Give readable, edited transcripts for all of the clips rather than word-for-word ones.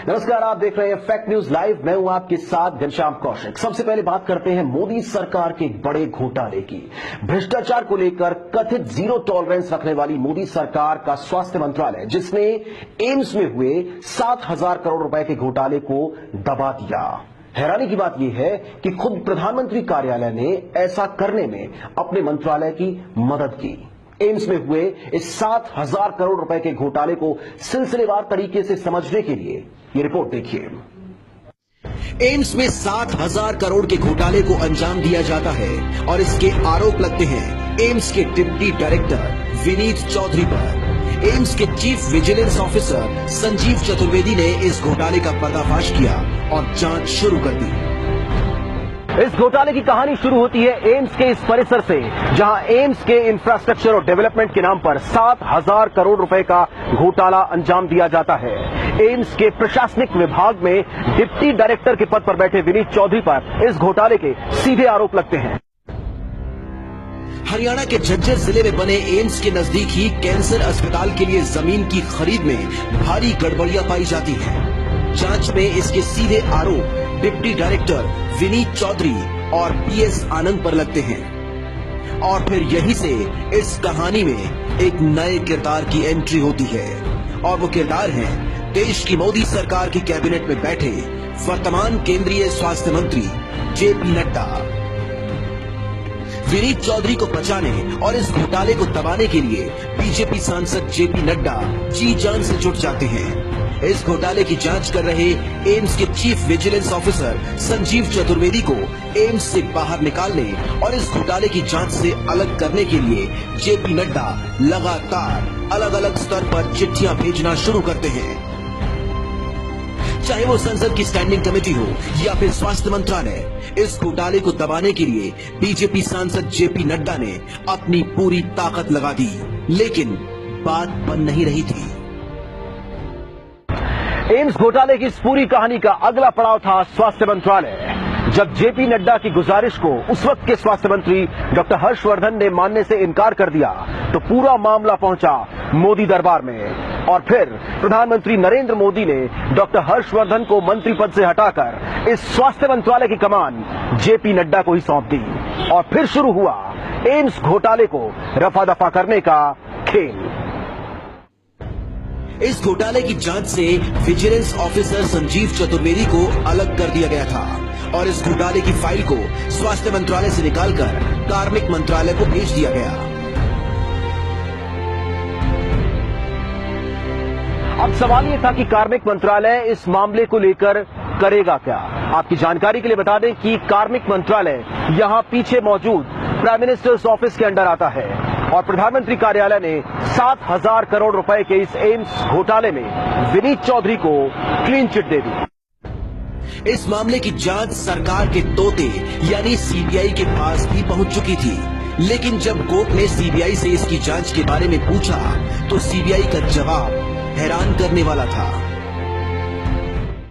नमस्कार, आप देख रहे हैं फैक्ट न्यूज लाइव। मैं हूं आपके साथ घनश्याम कौशिक। सबसे पहले बात करते हैं मोदी सरकार के बड़े घोटाले की। भ्रष्टाचार को लेकर कथित जीरो टॉलरेंस रखने वाली मोदी सरकार का स्वास्थ्य मंत्रालय, जिसने एम्स में हुए 7,000 करोड़ रुपए के घोटाले को दबा दिया। हैरानी की बात यह है कि खुद प्रधानमंत्री कार्यालय ने ऐसा करने में अपने मंत्रालय की मदद की। एम्स में हुए इस 7,000 करोड़ रुपए के घोटाले को सिलसिलेवार तरीके से समझने के लिए ये रिपोर्ट देखिए। एम्स में 7,000 करोड़ के घोटाले को अंजाम दिया जाता है और इसके आरोप लगते हैं एम्स के डिप्टी डायरेक्टर विनीत चौधरी पर। एम्स के chief vigilance officer Sanjeev Chaturvedi ने इस घोटाले का पर्दाफाश किया और जांच शुरू कर दी। इस घोटाले की कहानी शुरू होती है एम्स के इस परिसर से, जहां एम्स के इंफ्रास्ट्रक्चर और डेवलपमेंट के नाम पर 7,000 करोड़ रुपए का घोटाला अंजाम दिया जाता है। एम्स के प्रशासनिक विभाग में डिप्टी डायरेक्टर के पद पर बैठे विनीत चौधरी पर इस घोटाले के सीधे आरोप लगते हैं। हरियाणा के झज्जर जिले में बने एम्स के नजदीक ही कैंसर अस्पताल के लिए जमीन की खरीद में भारी गड़बड़ियां पाई जाती हैं। जांच में इसके सीधे आरोप डिप्टी डायरेक्टर विनीत चौधरी और पीएस आनंद पर लगते हैं। और फिर यहीं से इस कहानी में एक नए किरदार की एंट्री होती है, और वो किरदार है देश की मोदी सरकार की कैबिनेट में बैठे वर्तमान केंद्रीय स्वास्थ्य मंत्री जेपी नड्डा। विनीत चौधरी को बचाने और इस घोटाले को दबाने के लिए बीजेपी सांसद जेपी नड्डा जी जान से जुट जाते हैं। इस घोटाले की जांच कर रहे एम्स के chief vigilance officer Sanjeev Chaturvedi को एम्स से बाहर निकालने और इस घोटाले की जांच से अलग करने के लिए जेपी नड्डा लगातार अलग अलग स्तर पर चिट्ठियां भेजना शुरू करते हैं। चाहे वो संसद की स्टैंडिंग कमेटी हो या फिर स्वास्थ्य मंत्रालय, इस घोटाले को दबाने के लिए बीजेपी सांसद जेपी नड्डा ने अपनी पूरी ताकत लगा दी, लेकिन बात बन नहीं रही थी। एम्स घोटाले की इस पूरी कहानी का अगला पड़ाव था स्वास्थ्य मंत्रालय। जब जेपी नड्डा की गुजारिश को उस वक्त के स्वास्थ्य मंत्री डॉक्टर हर्षवर्धन ने मानने से इनकार कर दिया, तो पूरा मामला पहुंचा मोदी दरबार में। और फिर प्रधानमंत्री नरेंद्र मोदी ने डॉक्टर हर्षवर्धन को मंत्री पद से हटाकर इस स्वास्थ्य मंत्रालय की कमान जेपी नड्डा को ही सौंप दी। और फिर शुरू हुआ एम्स घोटाले को रफा दफा करने का खेल। इस घोटाले की जांच से विजिलेंस ऑफिसर संजीव चतुर्वेदी को अलग कर दिया गया था और इस घोटाले की फाइल को स्वास्थ्य मंत्रालय से निकालकर कार्मिक मंत्रालय को भेज दिया गया। अब सवाल ये था कि कार्मिक मंत्रालय इस मामले को लेकर करेगा क्या। आपकी जानकारी के लिए बता दें कि कार्मिक मंत्रालय यहां पीछे मौजूद प्राइम मिनिस्टर्स ऑफिस के अंडर आता है और प्रधानमंत्री कार्यालय ने 7,000 करोड़ रुपए के इस एम्स घोटाले में विनीत चौधरी को क्लीन चिट दे दी। इस मामले की जांच सरकार के तोते यानी सीबीआई के पास भी पहुंच चुकी थी, लेकिन जब कोर्ट ने सीबीआई से इसकी जांच के बारे में पूछा तो सीबीआई का जवाब हैरान करने वाला था।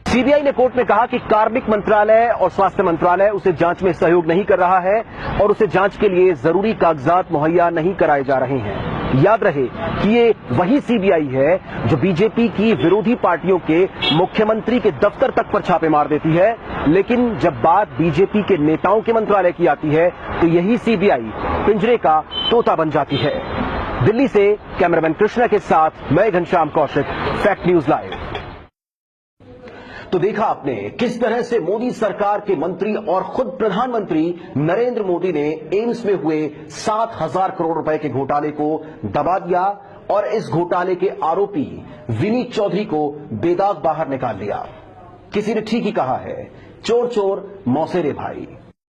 सीबीआई ने कोर्ट में कहा कि कार्मिक मंत्रालय और स्वास्थ्य मंत्रालय उसे जांच में सहयोग नहीं कर रहा है और उसे जांच के लिए जरूरी कागजात मुहैया नहीं कराए जा रहे हैं। याद रहे कि ये वही सीबीआई है जो बीजेपी की विरोधी पार्टियों के मुख्यमंत्री के दफ्तर तक पर छापे मार देती है, लेकिन जब बात बीजेपी के नेताओं के मंत्रालय की आती है तो यही सीबीआई पिंजरे का तोता बन जाती है। दिल्ली से कैमरामैन कृष्णा के साथ मैं Ghanshyam Kaushik, fact news live. तो देखा आपने किस तरह से मोदी सरकार के मंत्री और खुद प्रधानमंत्री नरेंद्र मोदी ने एम्स में हुए 7,000 करोड़ रुपए के घोटाले को दबा दिया और इस घोटाले के आरोपी विनीत चौधरी को बेदाग बाहर निकाल लिया। किसी ने ठीक ही कहा है, चोर चोर मौसेरे भाई।